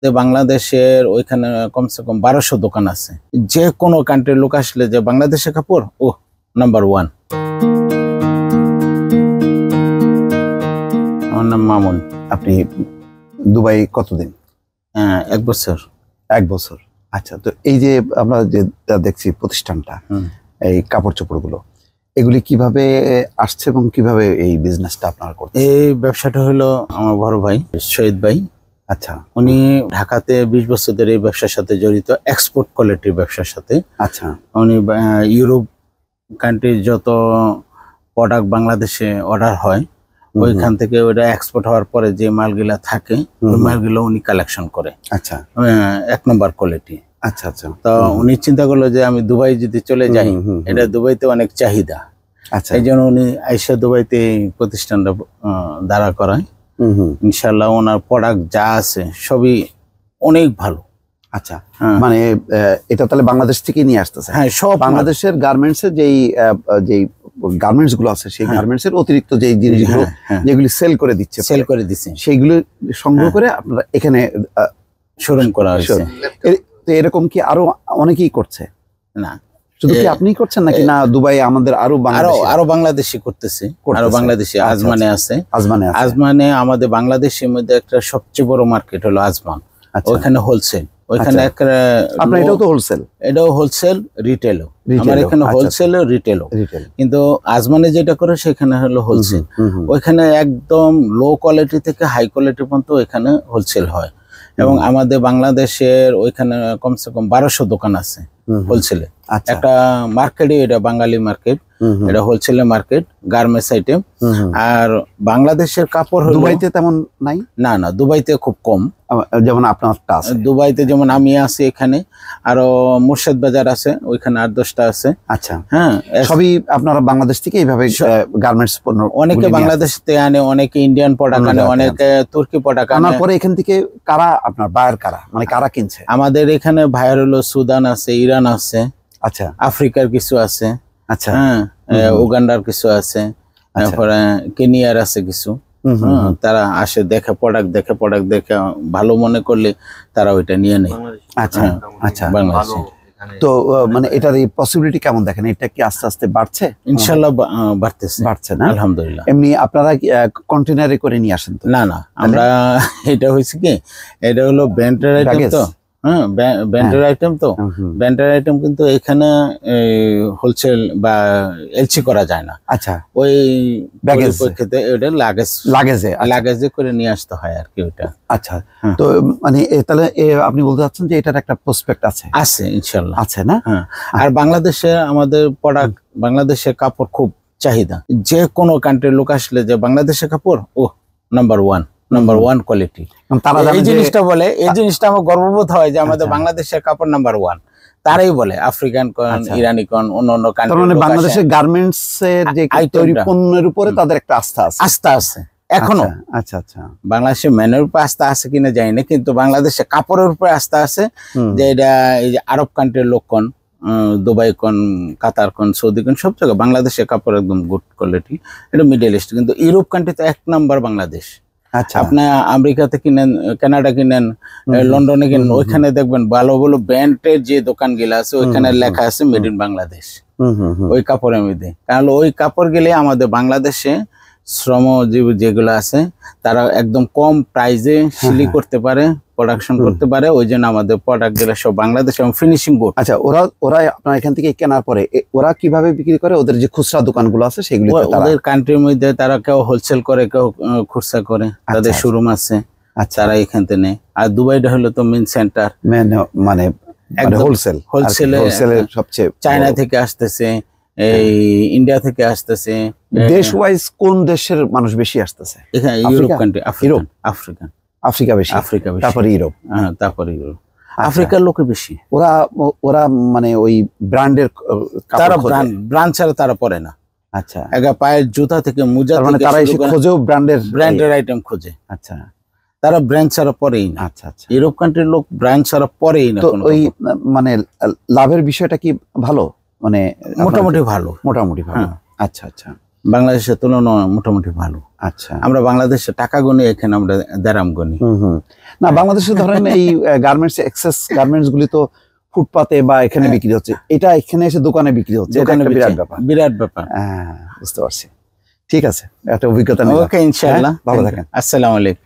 বাংলাদেশের ওইখানে কমসে কম 1200 দোকান আছে। যে কোনো কান্ট্রির লোক আসলে যে বাংলাদেশের কাপড় নাম্বার 1। আমার নাম মামুন। আপনি দুবাই কতদিন? 1 বছর। 1 বছর। আচ্ছা, তো এই যে আমরা যে দেখছি প্রতিষ্ঠানটা, এই কাপড় চোপড় গুলো, এগুলি কিভাবে আসছে এবং কিভাবে এই বিজনেসটা আপনারা করছেন? এই ব্যবসাটা হলো আমার বড় ভাই শহীদ ভাই। আচ্ছা, উনি ঢাকাতে 20 বছর ধরে এই ব্যবসার সাথে জড়িত, এক্সপোর্ট কোয়ালিটির ব্যবসার সাথে। আচ্ছা, উনি ইউরোপ কান্ট্রির যত প্রোডাক্ট বাংলাদেশে অর্ডার হয় ওইখান থেকে ওটা এক্সপোর্ট হওয়ার পরে যে মালগুলা থাকে ওই মালগুলো উনি কালেকশন করে। আচ্ছা, 1 নম্বর কোয়ালিটি। আচ্ছা আচ্ছা। তো উনি চিন্তা করলো যে আমি দুবাই যদি চলে যাই, এটা দুবাইতে অনেক চাহিদা। আচ্ছা, এই জন্য উনি আইসা দুবাইতে প্রতিষ্ঠানটা দাঁড়া করায়। ইনশাল্লাহ ওনার প্রোডাক্ট যা আছে সবই অনেক ভালো। আচ্ছা, মানে এটা তাহলে বাংলাদেশ থেকে নিয়ে আসতেছে? হ্যাঁ, সব বাংলাদেশের গার্মেন্টস এর যেই গার্মেন্টস গুলো আছে সেই গার্মেন্টস এর অতিরিক্ত যে জিনিসগুলো যেগুলি সেল করে দিচ্ছে সেইগুলো সংগ্রহ করে আপনারা এখানে শোরুম করা হয়েছে। তো এরকম কি আরো অনেকেই করছে? না, শুধু কি আপনিই করছেন নাকি না দুবাই আমাদের আরো বাংলাদেশি করতেছে? আরো বাংলাদেশি আজমানে আছে। আজমানে আমাদের বাংলাদেশের মধ্যে একটা সবচেয়ে বড় মার্কেট হলো আজমান। ওইখানে হোলসেল, ওইখানে আপনার এটাও তো হোলসেল? এটাও হোলসেল, রিটেলও। আমার এখানে হোলসেল ও রিটেলও, কিন্তু আজমানে যেটা করে সেখানে হলো হোলসেল। ওইখানে একদম লো কোয়ালিটি থেকে হাই কোয়ালিটি পর্যন্ত ওইখানে হোলসেল হয়। এবং আমাদের বাংলাদেশের ওইখানে কমসে কম 1200 দোকান আছে হোলসেলে। একটা মার্কেটই এটা বাঙালি মার্কেট, এটা হোলসেলের মার্কেট, গার্মেন্টস আইটেম। আর বাংলাদেশের কাপড় দুবাইতে তেমন নাই? না না, দুবাইতে খুব কম। যেমন আপনারটা আছে দুবাইতে, যেমন আমি আছি এখানে, আরো মুর্শিদ বাজার আছে, ওইখানে 8-10টা আছে। আচ্ছা, হ্যাঁ, সবই আপনারা বাংলাদেশ থেকে এইভাবে গার্মেন্টস পণ্য? অনেকে বাংলাদেশ থেকে আনে, অনেকে ইন্ডিয়ান প্রোডাক্ট আনে, অনেকে তুর্কি প্রোডাক্ট আনে। পরে এখান থেকে কারা আপনার বায়ার, কারা মানে কারা কিনছে? আমাদের এখানে ভাইয়ার হলো সুদান আছে, ইরান আছে, আচ্ছা, আফ্রিকার কিছু আছে, আচ্ছা, হ্যাঁ, উগান্ডার কিছু আছে, তারপরে কেনিয়ার আছে কিছু। তারা আসে, দেখে প্রোডাক্ট দেখে ভালো মনে করলে তারা ওইটা নিয়ে নেয়। আচ্ছা আচ্ছা, বাংলাদেশে। তো মানে এটার এই পসিবিলিটি কেমন দেখেন? এটা কি আস্তে আস্তে বাড়ছে? ইনশাআল্লাহ বাড়ছে না, আলহামদুলিল্লাহ। এমনি আপনারা কন্টেনারে করে নিয়ে আসেন তো? না না, আমরা এটা হয়েছে কি, এটা হলো ব্যান্ডের আইটেম তো। হ্যাঁ, ব্যান্ডের আইটেম তো, ব্যান্ডের আইটেম কিন্তু এখানে হোলসেল বা এলসি করা যায় না। আচ্ছা, ওই খেতে ওটা লাগেজে করে নিয়ে আসতে হয় আর কি ওটা। আচ্ছা, তো মানে তাহলে আপনি বলতে চাচ্ছেন যে এটার একটা প্রসপেক্ট আছে? আছে, ইনশাআল্লাহ আছে না? হ্যাঁ। আর বাংলাদেশে আমাদের প্রোডাক্ট, বাংলাদেশের কাপড় খুব চাহিদা। যে কোনো কান্ট্রির লোক আসলে যে বাংলাদেশের কাপড় নাম্বার 1 কোয়ালিটি। এই জিনিসটা বলে, এই জিনিসটা আমার গর্ববোধ হয় যে আমাদের বাংলাদেশের কাপড় নাম্বার 1। তারাই বলে আফ্রিকান কোন, ইরানি কোন, অন্য কান্ট্রি। মানে বাংলাদেশের গার্মেন্টস এর যে তৈরি পণ্যের উপরে তাদের একটা আস্থা আছে এখনো। আচ্ছা আচ্ছা, বাংলাদেশের ম্যানের উপর আস্থা আছে কিনা জানি না, কিন্তু বাংলাদেশের কাপড়ের উপরে আস্থা আছে। যে এটা এই যে আরব কান্ট্রির লোক কোন, দুবাই কোন, কাতার কোন, সৌদি কোন, সব জায়গায় বাংলাদেশের কাপড় একদম গুড কোয়ালিটি। এটা মিডল ইস্ট, কিন্তু ইউরোপ কান্ট্রিতে 1 নাম্বার বাংলাদেশ। আচ্ছা, আপনি আমেরিকাতে কিনেন, কানাডা কিনেন, লন্ডনে কিনেন, ওইখানে দেখবেন ভালো ভালো ব্র্যান্ডের যে দোকান গুলো আছে ওইখানে লেখা আছে মেড ইন বাংলাদেশ ওই কাপড়ের মধ্যে। কারণ ওই কাপড় গেলে আমাদের বাংলাদেশে শ্রমজীবী যেগুলো আছে তারা একদম কম প্রাইসে সিলি করতে পারে, প্রোডাকশন করতে পারে। ওই জন্য আমাদের প্রোডাক্ট গুলো সব বাংলাদেশ এবং ফিনিশিং গুড। আচ্ছা, ওরা আপনার এখান থেকে কেনার পরে ওরা কিভাবে বিক্রি করে? ওদের যে খুচরা দোকানগুলো আছে সেগুলো ওদের কান্ট্রির মধ্যে তারা কেউ হোলসেল করে, কেউ খুচরা করে, তাদের শোরুম আছে, তারা এখান থেকে নেয়। আর দুবাইটা হলো তো মেন সেন্টার, মানে হোলসেল সবচেয়ে। চায়না থেকে আসতেছে, এই ইন্ডিয়া থেকে আসতেছে। দেশ ওয়াইজ কোন দেশের মানুষ বেশি আসতেছে? এখানে ইউরোপ কান্ট্রি, আফ্রিকা বেশি, তারপরে ইউরোপ, তারপরে ইউরোপ। আফ্রিকার লোকে বেশি। ওরা মানে ওই ব্র্যান্ডের, তারা ব্র্যান্ড ছাড়া তারা পরে না। আচ্ছা, একা পায়ের জুতা থেকে মোজা থেকে তারা এসে খোঁজেও ব্র্যান্ডের আইটেম খোঁজে। আচ্ছা, তারা ব্র্যান্ড ছাড়া পরেই না। আচ্ছা আচ্ছা, ইউরোপ কান্ট্রির লোক ব্র্যান্ড ছাড়া পরেই না। তো ওই মানে লাভের বিষয়টা কি ভালো? মানে মোটামুটি ভালো। আচ্ছা আচ্ছা, বাংলাদেশের তুলনায় মোটামুটি ভালো। আচ্ছা, আমরা বাংলাদেশে টাকা গুনি, এখানে আমরা দেরাম গুনি। না বাংলাদেশে ধরেন এই গার্মেন্টস, এক্সেস গার্মেন্টস গুলি তো ফুটপাতে বা এখানে বিক্রি হচ্ছে, এটা এখানে এসে দোকানে বিক্রি হচ্ছে, এটা একটা বিরাট ব্যাপার। বিরাট ব্যাপার। বুঝতে পারছি। ঠিক আছে, একটা অভিজ্ঞতা নিলাম। ওকে, ইনশাআল্লাহ। ভালো থাকেন। আসসালামু আলাইকুম।